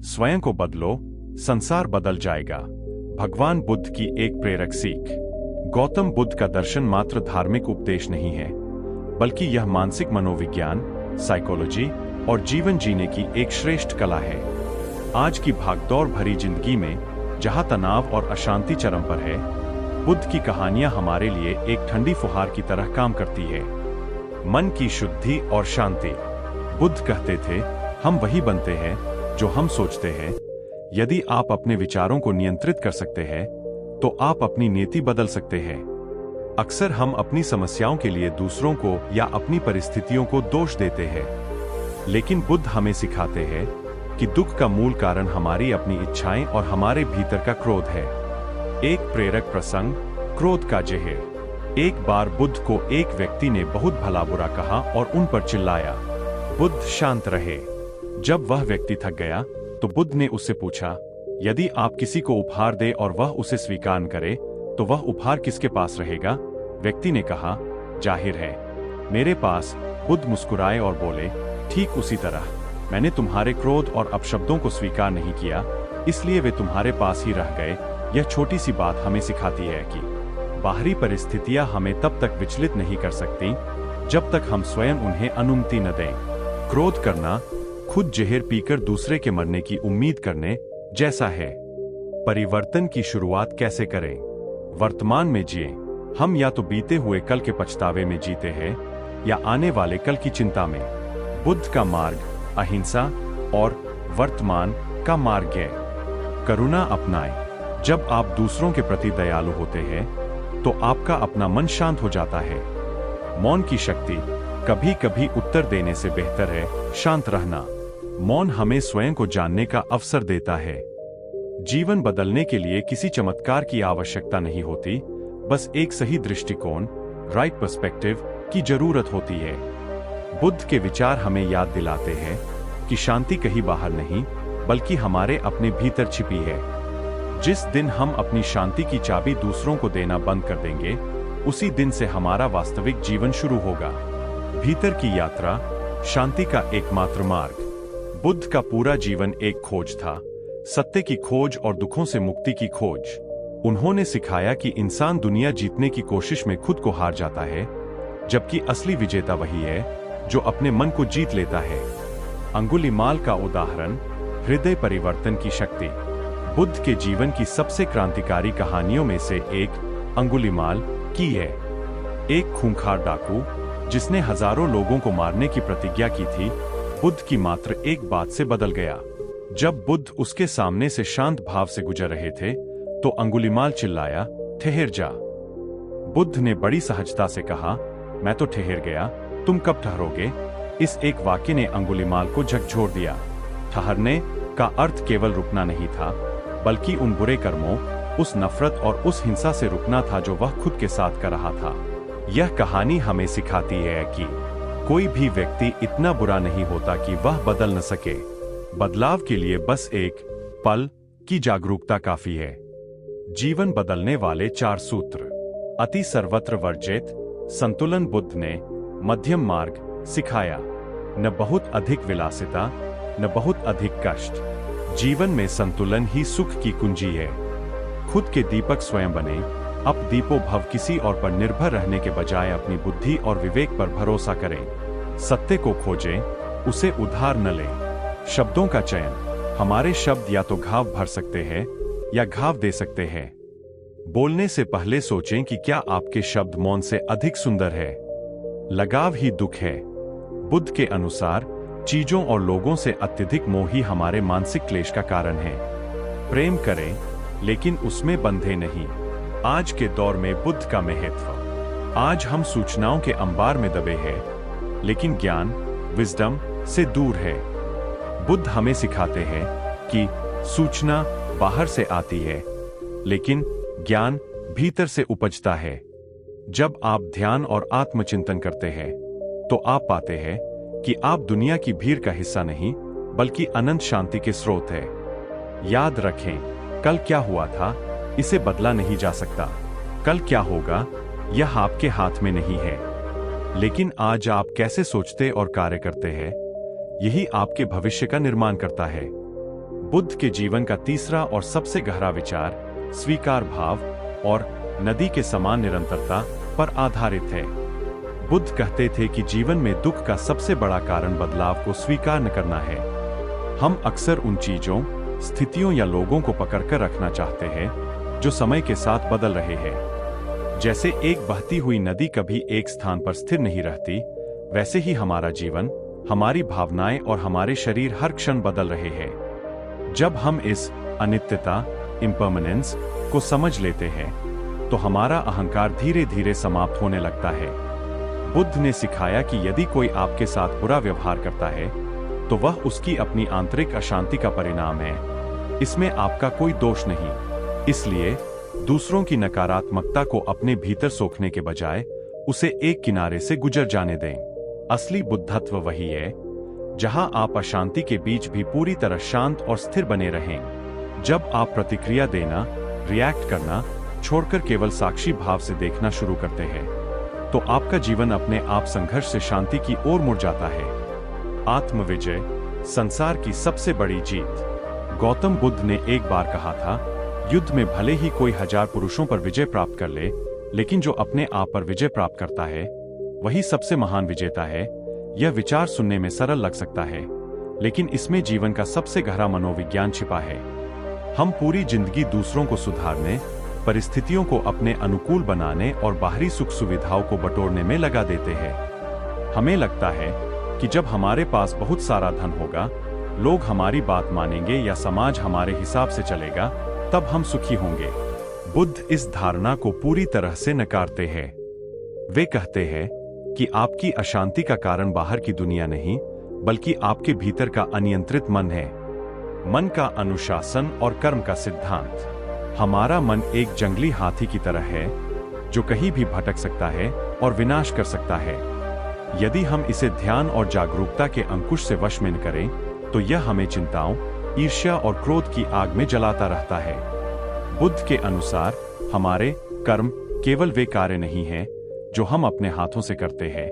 स्वयं को बदलो, संसार बदल जाएगा। भगवान बुद्ध की एक प्रेरक सीख। गौतम बुद्ध का दर्शन मात्र धार्मिक उपदेश नहीं है, बल्कि यह मानसिक मनोविज्ञान, साइकोलॉजी और जीवन जीने की एक श्रेष्ठ कला है। आज की भागदौड़ भरी जिंदगी में जहां तनाव और अशांति चरम पर है, बुद्ध की कहानियां हमारे लिए एक ठंडी फुहार की तरह काम करती है। मन की शुद्धि और शांति। बुद्ध कहते थे, हम वही बनते हैं जो हम सोचते हैं। यदि आप अपने विचारों को नियंत्रित कर सकते हैं, तो आप अपनी नीति बदल सकते हैं। अक्सर हम अपनी समस्याओं के लिए दूसरों को या अपनी परिस्थितियों को दोष देते हैं, लेकिन बुद्ध हमें सिखाते हैं कि दुख का मूल कारण हमारी अपनी इच्छाएं और हमारे भीतर का क्रोध है। एक प्रेरक प्रसंग, क्रोध का जहर। एक बार बुद्ध को एक व्यक्ति ने बहुत भला बुरा कहा और उन पर चिल्लाया। बुद्ध शांत रहे। जब वह व्यक्ति थक गया, तो बुद्ध ने उससे पूछा, यदि आप किसी को उपहार दे और वह उसे स्वीकार करे, तो वह उपहार किसके पास रहेगा? व्यक्ति ने कहा, जाहिर है, मेरे पास। बुद्ध मुस्कुराए और बोले, ठीक उसी तरह मैंने तुम्हारे क्रोध और अपशब्दों को स्वीकार नहीं किया, इसलिए वे तुम्हारे पास ही रह गए। यह छोटी सी बात हमें सिखाती है कि बाहरी परिस्थितियां हमें तब तक विचलित नहीं कर सकती जब तक हम स्वयं उन्हें अनुमति न दें। क्रोध करना खुद जहर पीकर दूसरे के मरने की उम्मीद करने जैसा है। परिवर्तन की शुरुआत कैसे करें? वर्तमान में जिए। हम या तो बीते हुए कल के पछतावे में जीते हैं, या आने वाले कल की चिंता में। बुद्ध का मार्ग अहिंसा और वर्तमान का मार्ग है करुणा अपनाएं। जब आप दूसरों के प्रति दयालु होते हैं, तो आपका अपना मन शांत हो जाता है। मौन की शक्ति। कभी कभी उत्तर देने से बेहतर है शांत रहना। मौन हमें स्वयं को जानने का अवसर देता है। जीवन बदलने के लिए किसी चमत्कार की आवश्यकता नहीं होती, बस एक सही दृष्टिकोण, राइट पर्सपेक्टिव की जरूरत होती है। बुद्ध के विचार हमें याद दिलाते हैं कि शांति कहीं बाहर नहीं, बल्कि हमारे अपने भीतर छिपी है। जिस दिन हम अपनी शांति की चाबी दूसरों को देना बंद कर देंगे, उसी दिन से हमारा वास्तविक जीवन शुरू होगा। भीतर की यात्रा, शांति का एकमात्र मार्ग। बुद्ध का पूरा जीवन एक खोज था, सत्य की खोज और दुखों से मुक्ति की खोज। उन्होंने सिखाया कि इंसान दुनिया जीतने की कोशिश में खुद को हार जाता है, जबकि असली विजेता वही है जो अपने मन को जीत लेता है। अंगुलीमाल का उदाहरण, हृदय परिवर्तन की शक्ति। बुद्ध के जीवन की सबसे क्रांतिकारी कहानियों में से एक अंगुलीमाल की है। एक खूंखार डाकू जिसने हजारों लोगों को मारने की प्रतिज्ञा की थी, बुद्ध की मात्र एक बात से बदल गया। जब बुद्ध उसके सामने से शांत भाव से गुजर रहे थे, तो अंगुलीमाल चिल्लाया, ठहर जा। बुद्ध ने बड़ी सहजता से कहा, मैं तो ठहर गया, तुम कब ठहरोगे? इस एक वाक्य ने अंगुलीमाल को झकझोर दिया। ठहरने का अर्थ केवल रुकना नहीं था, बल्कि उन बुरे कर्मों, उस नफरत और उस हिंसा से रुकना था जो वह खुद के साथ कर रहा था। यह कहानी हमें सिखाती है कि कोई भी व्यक्ति इतना बुरा नहीं होता कि वह बदल न सके। बदलाव के लिए बस एक पल की जागरूकता काफी है। जीवन बदलने वाले 4 सूत्र। अति सर्वत्र वर्जित संतुलन। बुद्ध ने मध्यम मार्ग सिखाया। न बहुत अधिक विलासिता, न बहुत अधिक कष्ट। जीवन में संतुलन ही सुख की कुंजी है। खुद के दीपक स्वयं बने। अब दीपो भव। किसी और पर निर्भर रहने के बजाय अपनी बुद्धि और विवेक पर भरोसा करें। सत्य को खोजें, उसे उधार न लें। शब्दों का चयन। हमारे शब्द या तो घाव भर सकते हैं या घाव दे सकते हैं। बोलने से पहले सोचें कि क्या आपके शब्द मौन से अधिक सुंदर है। लगाव ही दुख है। बुद्ध के अनुसार चीजों और लोगों से अत्यधिक मोह ही हमारे मानसिक क्लेश का कारण है। प्रेम करें, लेकिन उसमें बंधे नहीं। आज के दौर में बुद्ध का महत्व। आज हम सूचनाओं के अंबार में दबे हैं, लेकिन ज्ञान, विजडम से दूर है। बुद्ध हमें सिखाते हैं कि सूचना बाहर से आती है, लेकिन ज्ञान भीतर से उपजता है। जब आप ध्यान और आत्मचिंतन करते हैं, तो आप पाते हैं कि आप दुनिया की भीड़ का हिस्सा नहीं, बल्कि अनंत शांति के स्रोत है। याद रखें, कल क्या हुआ था, इसे बदला नहीं जा सकता। कल क्या होगा, यह आपके हाथ में नहीं है। लेकिन आज आप कैसे सोचते और कार्य करते हैं, यही आपके भविष्य का निर्माण करता है। बुद्ध के जीवन का तीसरा और सबसे गहरा विचार स्वीकार भाव और नदी के समान निरंतरता पर आधारित है। बुद्ध कहते थे कि जीवन में दुख का सबसे बड़ा कारण बदलाव को स्वीकार न करना है। हम अक्सर उन चीजों, स्थितियों या लोगों को पकड़कर रखना चाहते हैं जो समय के साथ बदल रहे हैं। जैसे एक बहती हुई नदी कभी एक स्थान पर स्थिर नहीं रहती, वैसे ही हमारा जीवन, हमारी भावनाएं और हमारे शरीर हर क्षण बदल रहे हैं। जब हम इस अनित्यता, इम्पर्मनेंस को समझ लेते हैं, तो हमारा अहंकार धीरे धीरे समाप्त होने लगता है। बुद्ध ने सिखाया कि यदि कोई आपके साथ बुरा व्यवहार करता है, तो वह उसकी अपनी आंतरिक अशांति का परिणाम है। इसमें आपका कोई दोष नहीं। इसलिए दूसरों की नकारात्मकता को अपने भीतर सोखने के बजाय उसे एक किनारे से गुजर जाने दें। असली बुद्धत्व वही है जहां आप अशांति के बीच भी पूरी तरह शांत और स्थिर बने रहें। जब आप प्रतिक्रिया देना, रिएक्ट करना छोड़कर केवल साक्षी भाव से देखना शुरू करते हैं, तो आपका जीवन अपने आप संघर्ष से शांति की ओर मुड़ जाता है। आत्मविजय, संसार की सबसे बड़ी जीत। गौतम बुद्ध ने एक बार कहा था, युद्ध में भले ही कोई 1000 पुरुषों पर विजय प्राप्त कर ले, लेकिन जो अपने आप पर विजय प्राप्त करता है वही सबसे महान विजेता है। यह विचार सुनने में सरल लग सकता है, लेकिन इसमें जीवन का सबसे गहरा मनोविज्ञान छिपा है। हम पूरी जिंदगी दूसरों को सुधारने, परिस्थितियों को अपने अनुकूल बनाने और बाहरी सुख सुविधाओं को बटोरने में लगा देते हैं। हमें लगता है कि जब हमारे पास बहुत सारा धन होगा, लोग हमारी बात मानेंगे या समाज हमारे हिसाब से चलेगा, तब हम सुखी होंगे। बुद्ध इस धारणा को पूरी तरह से नकारते हैं। वे कहते हैं कि आपकी अशांति का कारण बाहर की दुनिया नहीं, बल्कि आपके भीतर का अनियंत्रित मन है। मन का अनुशासन और कर्म का सिद्धांत। हमारा मन एक जंगली हाथी की तरह है जो कहीं भी भटक सकता है और विनाश कर सकता है। यदि हम इसे ध्यान और जागरूकता के अंकुश से वश में न करें, तो यह हमें चिंताओं, ईर्ष्या और क्रोध की आग में जलाता रहता है। बुद्ध के अनुसार हमारे कर्म केवल वे कार्य नहीं हैं जो हम अपने हाथों से करते हैं,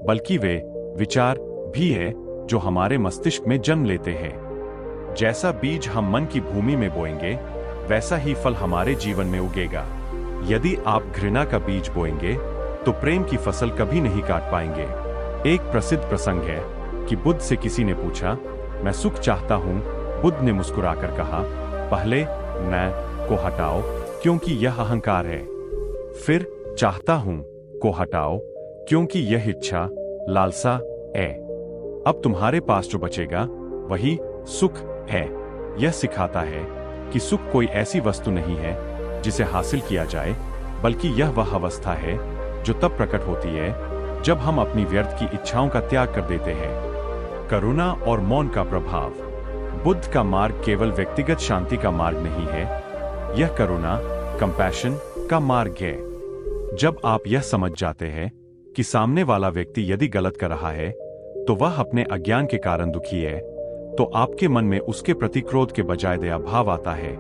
बल्कि वे विचार भी है जो हमारे मस्तिष्क में जन्म लेते हैं। जैसा बीज हम मन की भूमि में बोएंगे, वैसा ही फल हमारे जीवन में उगेगा। यदि आप घृणा का बीज बोएंगे, तो प्रेम की फसल कभी नहीं काट पाएंगे। एक प्रसिद्ध प्रसंग है कि बुद्ध से किसी ने पूछा, मैं सुख चाहता हूं। बुद्ध ने मुस्कुराकर कहा, पहले मैं को हटाओ, क्योंकि यह अहंकार है। फिर चाहता हूं को हटाओ, क्योंकि यह इच्छा, लालसा है। अब तुम्हारे पास जो बचेगा वही सुख है। यह सिखाता है कि सुख कोई ऐसी वस्तु नहीं है जिसे हासिल किया जाए, बल्कि यह वह अवस्था है जो तब प्रकट होती है जब हम अपनी व्यर्थ की इच्छाओं का त्याग कर देते हैं। करुणा और मौन का प्रभाव। बुद्ध का मार्ग केवल व्यक्तिगत शांति का मार्ग नहीं है, यह करुणा, कंपैशन का मार्ग है। जब आप यह समझ जाते हैं कि सामने वाला व्यक्ति यदि गलत कर रहा है तो वह अपने अज्ञान के कारण दुखी है, तो आपके मन में उसके प्रति क्रोध के बजाय दया भाव आता है।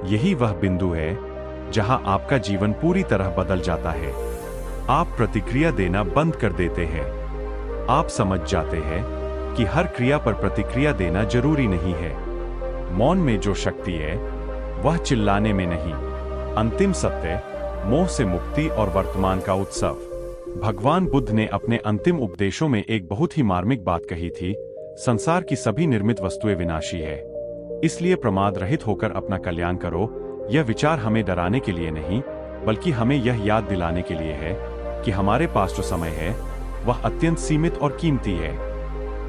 यही वह बिंदु है जहां आपका जीवन पूरी तरह बदल जाता है। आप प्रतिक्रिया देना बंद कर देते हैं। आप समझ जाते हैं कि हर क्रिया पर प्रतिक्रिया देना जरूरी नहीं है। मौन में जो शक्ति है वह चिल्लाने में नहीं। अंतिम सत्य, मोह से मुक्ति और वर्तमान का उत्सव। भगवान बुद्ध ने अपने अंतिम उपदेशों में एक बहुत ही मार्मिक बात कही थी, संसार की सभी निर्मित वस्तुएं विनाशी है, इसलिए प्रमाद रहित होकर अपना कल्याण करो। यह विचार हमें डराने के लिए नहीं, बल्कि हमें यह याद दिलाने के लिए है कि हमारे पास जो समय है वह अत्यंत सीमित और कीमती है।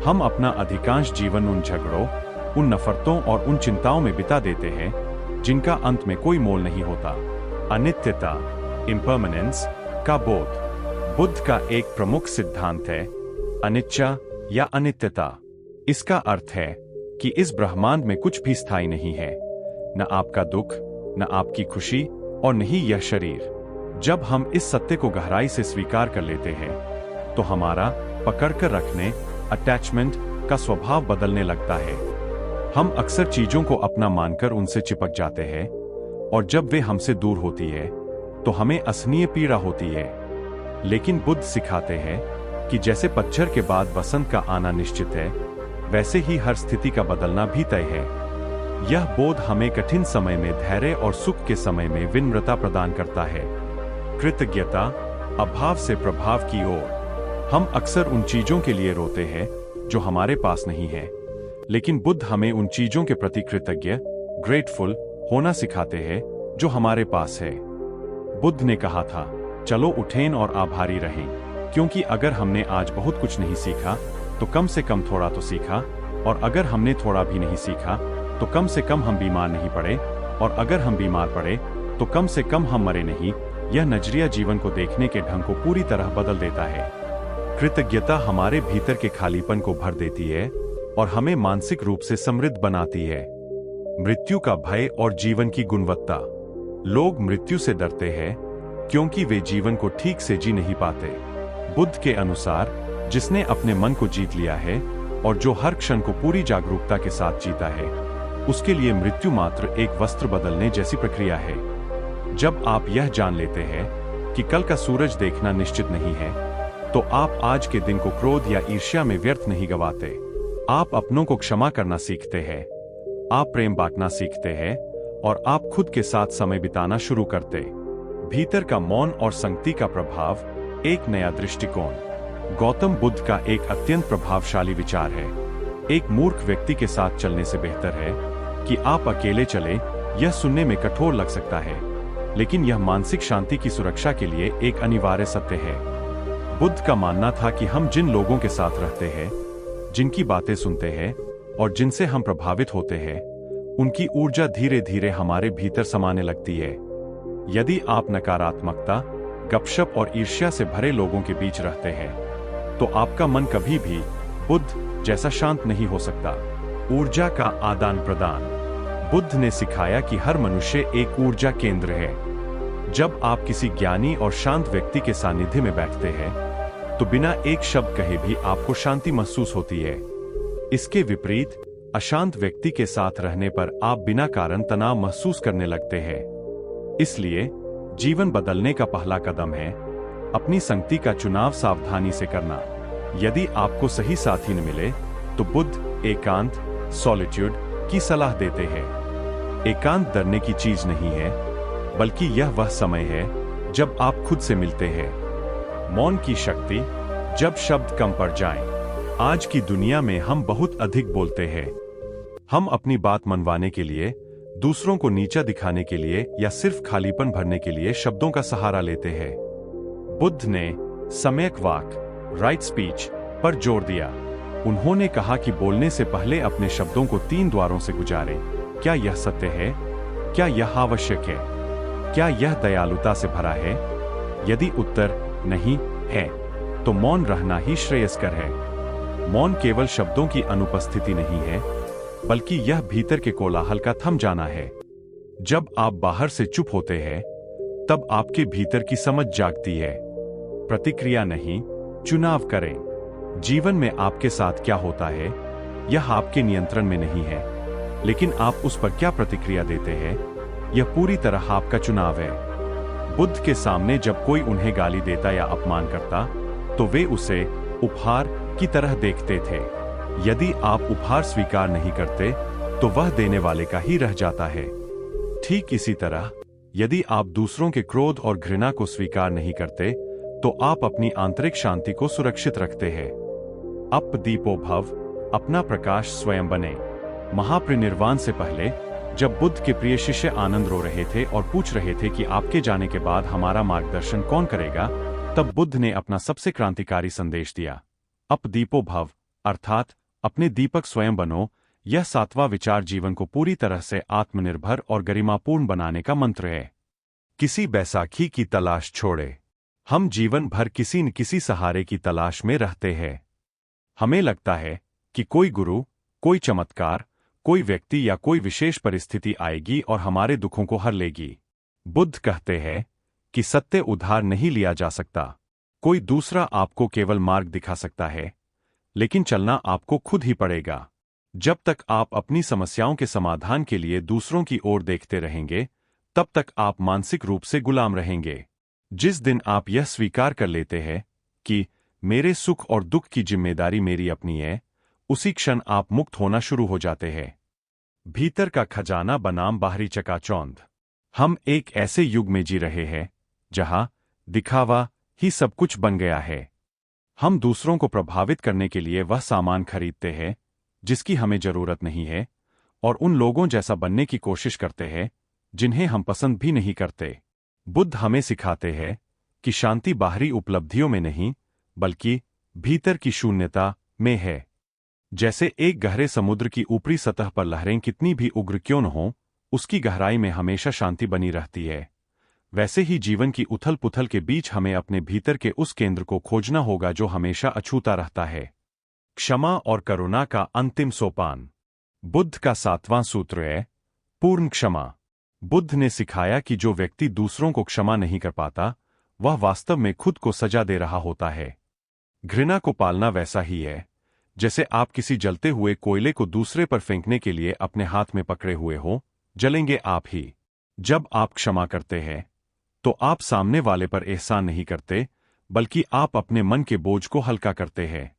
हम अपना अधिकांश जीवन उन झगड़ों, उन नफरतों और उन चिंताओं में बिता देते हैं जिनका अंत में कोई मोल नहीं होता। अनित्यता, इम्पर्मनेंस का बोध। बुद्ध का एक प्रमुख सिद्धांत है अनिच्चा या अनित्यता। इसका अर्थ है कि इस ब्रह्मांड में कुछ भी स्थायी नहीं है, न आपका दुख, न आपकी खुशी और न ही यह शरीर। जब हम इस सत्य को गहराई से स्वीकार कर लेते हैं, तो हमारा पकड़कर रखने, अटैचमेंट का स्वभाव बदलने लगता है। हम अक्सर चीजों को अपना मानकर उनसे चिपक जाते हैं, और जब वे हमसे दूर होती है तो हमें असहनीय पीड़ा होती है। लेकिन बुद्ध सिखाते हैं कि जैसे पतझड़ के बाद बसंत का आना निश्चित है, वैसे ही हर स्थिति का बदलना भी तय है। यह बोध हमें कठिन समय में धैर्य और सुख के समय में विनम्रता प्रदान करता है। कृतज्ञता, अभाव से प्रभाव की ओर। हम अक्सर उन चीजों के लिए रोते हैं जो हमारे पास नहीं है, लेकिन बुद्ध हमें उन चीजों के प्रति कृतज्ञ, ग्रेटफुल होना सिखाते हैं जो हमारे पास है। बुद्ध ने कहा था, चलो उठें और आभारी रहें, क्योंकि अगर हमने आज बहुत कुछ नहीं सीखा तो कम से कम थोड़ा तो सीखा, और अगर हमने थोड़ा भी नहीं सीखा तो कम से कम हम बीमार नहीं पड़े, और अगर हम बीमार पड़े तो कम से कम हम मरे नहीं। यह नजरिया जीवन को देखने के ढंग को पूरी तरह बदल देता है। कृतज्ञता हमारे भीतर के खालीपन को भर देती है और हमें मानसिक रूप से समृद्ध बनाती है। मृत्यु का भय और जीवन की गुणवत्ता। लोग मृत्यु से डरते हैं क्योंकि वे जीवन को ठीक से जी नहीं पाते। बुद्ध के अनुसार, जिसने अपने मन को जीत लिया है और जो हर क्षण को पूरी जागरूकता के साथ जीता है, उसके लिए मृत्यु मात्र एक वस्त्र बदलने जैसी प्रक्रिया है। जब आप यह जान लेते हैं कि कल का सूरज देखना निश्चित नहीं है, तो आप आज के दिन को क्रोध या ईर्ष्या में व्यर्थ नहीं गवाते। आप अपनों को क्षमा करना सीखते हैं, आप प्रेम बांटना सीखते हैं, और आप खुद के साथ समय बिताना शुरू करते। भीतर का मौन और संगति का प्रभाव, एक नया दृष्टिकोण। गौतम बुद्ध का एक अत्यंत प्रभावशाली विचार है, एक मूर्ख व्यक्ति के साथ चलने से बेहतर है कि आप अकेले चलें। यह सुनने में कठोर लग सकता है, लेकिन यह मानसिक शांति की सुरक्षा के लिए एक अनिवार्य सत्य है। बुद्ध का मानना था कि हम जिन लोगों के साथ रहते हैं, जिनकी बातें सुनते हैं और जिनसे हम प्रभावित होते हैं, उनकी ऊर्जा धीरे धीरे हमारे भीतर समाने लगती है। यदि आप नकारात्मकता, गपशप और ईर्ष्या से भरे लोगों के बीच रहते हैं, तो आपका मन कभी भी बुद्ध जैसा शांत नहीं हो सकता। ऊर्जा का आदान प्रदान। बुद्ध ने सिखाया कि हर मनुष्य एक ऊर्जा केंद्र है। जब आप किसी ज्ञानी और शांत व्यक्ति के सानिध्य में बैठते हैं, तो बिना एक शब्द कहे भी आपको शांति महसूस होती है। इसके विपरीत, अशांत व्यक्ति के साथ रहने पर आप बिना कारण तनाव महसूस करने लगते हैं। इसलिए जीवन बदलने का पहला कदम है अपनी संगति का चुनाव सावधानी से करना। यदि आपको सही साथी न मिले, तो बुद्ध एकांत, सॉलिट्यूड की सलाह देते हैं। एकांत डरने की चीज नहीं है, बल्कि यह वह समय है जब आप खुद से मिलते हैं। मौन की शक्ति, जब शब्द कम पड़ जाएं। आज की दुनिया में हम बहुत अधिक बोलते हैं। हम अपनी बात मनवाने के लिए, दूसरों को नीचा दिखाने के लिए या सिर्फ खालीपन भरने के लिए शब्दों का सहारा लेते हैं। बुद्ध ने सम्यक वाक, राइट स्पीच पर जोर दिया। उन्होंने कहा कि बोलने से पहले अपने शब्दों को 3 द्वारों से गुजारें। क्या यह सत्य है? क्या यह आवश्यक है? क्या यह दयालुता से भरा है? यदि उत्तर नहीं है, तो मौन रहना ही श्रेयस्कर है। मौन केवल शब्दों की अनुपस्थिति नहीं है, बल्कि यह भीतर के कोलाहल का थम जाना है। जब आप बाहर से चुप होते हैं, तब आपके भीतर की समझ जागती है। प्रतिक्रिया नहीं, चुनाव करें। जीवन में आपके साथ क्या होता है, यह आपके नियंत्रण में नहीं है, लेकिन आप उस पर क्या प्रतिक्रिया देते हैं, यह पूरी तरह आपका चुनाव है। बुद्ध के सामने जब कोई उन्हें गाली देता या अपमान करता, तो वे उसे उपहार की तरह देखते थे। यदि आप उपहार स्वीकार नहीं करते, तो वह देने वाले का ही रह जाता है। ठीक इसी तरह, यदि आप दूसरों के क्रोध और घृणा को स्वीकार नहीं करते, तो आप अपनी आंतरिक शांति को सुरक्षित रखते हैं। अप दीपो भव, अपना प्रकाश स्वयं बने। महापरिनिर्वाण से पहले, जब बुद्ध के प्रिय शिष्य आनंद रो रहे थे और पूछ रहे थे कि आपके जाने के बाद हमारा मार्गदर्शन कौन करेगा, तब बुद्ध ने अपना सबसे क्रांतिकारी संदेश दिया। अप दीपो भव, अर्थात अपने दीपक स्वयं बनो। यह 7वां विचार जीवन को पूरी तरह से आत्मनिर्भर और गरिमापूर्ण बनाने का मंत्र है। किसी बैसाखी की तलाश छोड़े। हम जीवन भर किसी न किसी सहारे की तलाश में रहते हैं। हमें लगता है कि कोई गुरु, कोई चमत्कार, कोई व्यक्ति या कोई विशेष परिस्थिति आएगी और हमारे दुखों को हर लेगी। बुद्ध कहते हैं कि सत्य उधार नहीं लिया जा सकता। कोई दूसरा आपको केवल मार्ग दिखा सकता है, लेकिन चलना आपको खुद ही पड़ेगा। जब तक आप अपनी समस्याओं के समाधान के लिए दूसरों की ओर देखते रहेंगे, तब तक आप मानसिक रूप से गुलाम रहेंगे। जिस दिन आप यह स्वीकार कर लेते हैं कि मेरे सुख और दुख की जिम्मेदारी मेरी अपनी है, उसी क्षण आप मुक्त होना शुरू हो जाते हैं। भीतर का खजाना बनाम बाहरी चकाचौंध। हम एक ऐसे युग में जी रहे हैं जहां दिखावा ही सब कुछ बन गया है। हम दूसरों को प्रभावित करने के लिए वह सामान खरीदते हैं जिसकी हमें जरूरत नहीं है, और उन लोगों जैसा बनने की कोशिश करते हैं जिन्हें हम पसंद भी नहीं करते। बुद्ध हमें सिखाते हैं कि शांति बाहरी उपलब्धियों में नहीं, बल्कि भीतर की शून्यता में है। जैसे एक गहरे समुद्र की ऊपरी सतह पर लहरें कितनी भी उग्र क्यों न हों, उसकी गहराई में हमेशा शांति बनी रहती है। वैसे ही जीवन की उथल पुथल के बीच हमें अपने भीतर के उस केंद्र को खोजना होगा जो हमेशा अछूता रहता है। क्षमा और करुणा का अंतिम सोपान। बुद्ध का 7वां सूत्र है पूर्ण क्षमा। बुद्ध ने सिखाया कि जो व्यक्ति दूसरों को क्षमा नहीं कर पाता, वह वास्तव में खुद को सजा दे रहा होता है। घृणा को पालना वैसा ही है जैसे आप किसी जलते हुए कोयले को दूसरे पर फेंकने के लिए अपने हाथ में पकड़े हुए हो। जलेंगे आप ही। जब आप क्षमा करते हैं तो आप सामने वाले पर एहसान नहीं करते, बल्कि आप अपने मन के बोझ को हल्का करते हैं।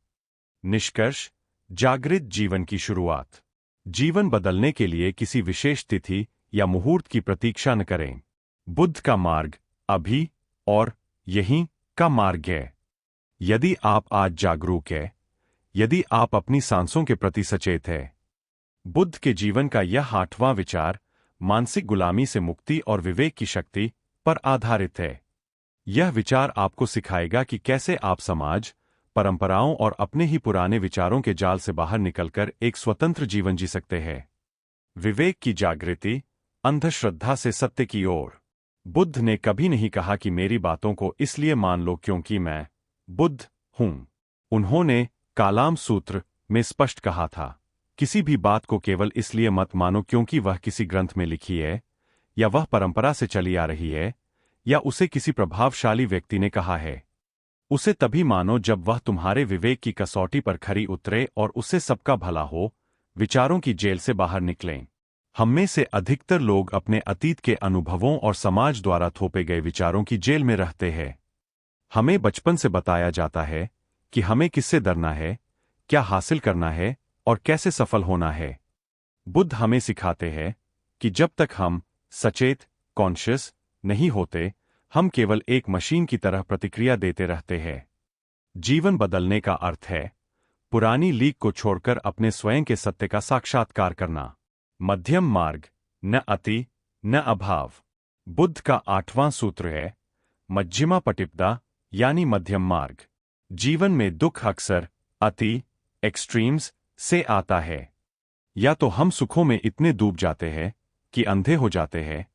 निष्कर्ष, जागृत जीवन की शुरुआत। जीवन बदलने के लिए किसी विशेष तिथि या मुहूर्त की प्रतीक्षा न करें। बुद्ध का मार्ग अभी और यहीं का मार्ग है। यदि आप आज जागरूक हैं, यदि आप अपनी सांसों के प्रति सचेत हैं, बुद्ध के जीवन का यह 8वां विचार मानसिक गुलामी से मुक्ति और विवेक की शक्ति पर आधारित है। यह विचार आपको सिखाएगा कि कैसे आप समाज, परंपराओं और अपने ही पुराने विचारों के जाल से बाहर निकलकर एक स्वतंत्र जीवन जी सकते हैं। विवेक की जागृति, अंधश्रद्धा से सत्य की ओर। बुद्ध ने कभी नहीं कहा कि मेरी बातों को इसलिए मान लो क्योंकि मैं बुद्ध हूं। उन्होंने कालाम सूत्र में स्पष्ट कहा था, किसी भी बात को केवल इसलिए मत मानो क्योंकि वह किसी ग्रंथ में लिखी है, या वह परंपरा से चली आ रही है, या उसे किसी प्रभावशाली व्यक्ति ने कहा है। उसे तभी मानो जब वह तुम्हारे विवेक की कसौटी पर खरी उतरे और उससे सबका भला हो, विचारों की जेल से बाहर निकलें। हममें से अधिकतर लोग अपने अतीत के अनुभवों और समाज द्वारा थोपे गए विचारों की जेल में रहते हैं। हमें बचपन से बताया जाता है कि हमें किससे डरना है, क्या हासिल करना है और कैसे सफल होना है। बुद्ध हमें सिखाते हैं कि जब तक हम सचेत, कॉन्शियस नहीं होते, हम केवल एक मशीन की तरह प्रतिक्रिया देते रहते हैं। जीवन बदलने का अर्थ है पुरानी लीक को छोड़कर अपने स्वयं के सत्य का साक्षात्कार करना। मध्यम मार्ग, न अति न अभाव। बुद्ध का 8वां सूत्र है मध्यमा पटिपदा, यानी मध्यम मार्ग। जीवन में दुख अक्सर अति, एक्सट्रीम्स से आता है। या तो हम सुखों में इतने डूब जाते हैं कि अंधे हो जाते हैं,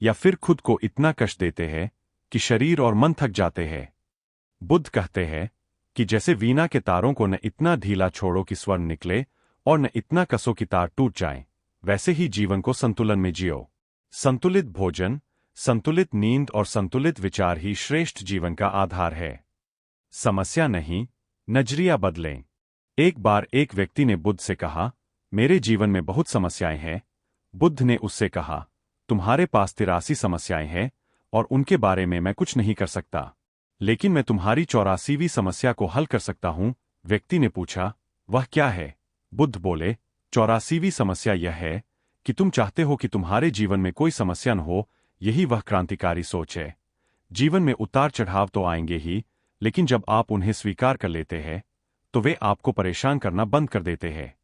या फिर खुद को इतना कष्ट देते हैं कि शरीर और मन थक जाते हैं। बुद्ध कहते हैं कि जैसे वीणा के तारों को न इतना ढीला छोड़ो कि स्वर निकले और न इतना कसो कि तार टूट जाएं, वैसे ही जीवन को संतुलन में जियो। संतुलित भोजन, संतुलित नींद और संतुलित विचार ही श्रेष्ठ जीवन का आधार है। समस्या नहीं, नजरिया बदलें। एक बार एक व्यक्ति ने बुद्ध से कहा, मेरे जीवन में बहुत समस्याएं हैं। बुद्ध ने उससे कहा, तुम्हारे पास 83 समस्याएं हैं और उनके बारे में मैं कुछ नहीं कर सकता, लेकिन मैं तुम्हारी 84वीं समस्या को हल कर सकता हूं। व्यक्ति ने पूछा, वह क्या है? बुद्ध बोले, 84वीं समस्या यह है कि तुम चाहते हो कि तुम्हारे जीवन में कोई समस्या न हो। यही वह क्रांतिकारी सोच है। जीवन में उतार चढ़ाव तो आएंगे ही, लेकिन जब आप उन्हें स्वीकार कर लेते हैं तो वे आपको परेशान करना बंद कर देते हैं।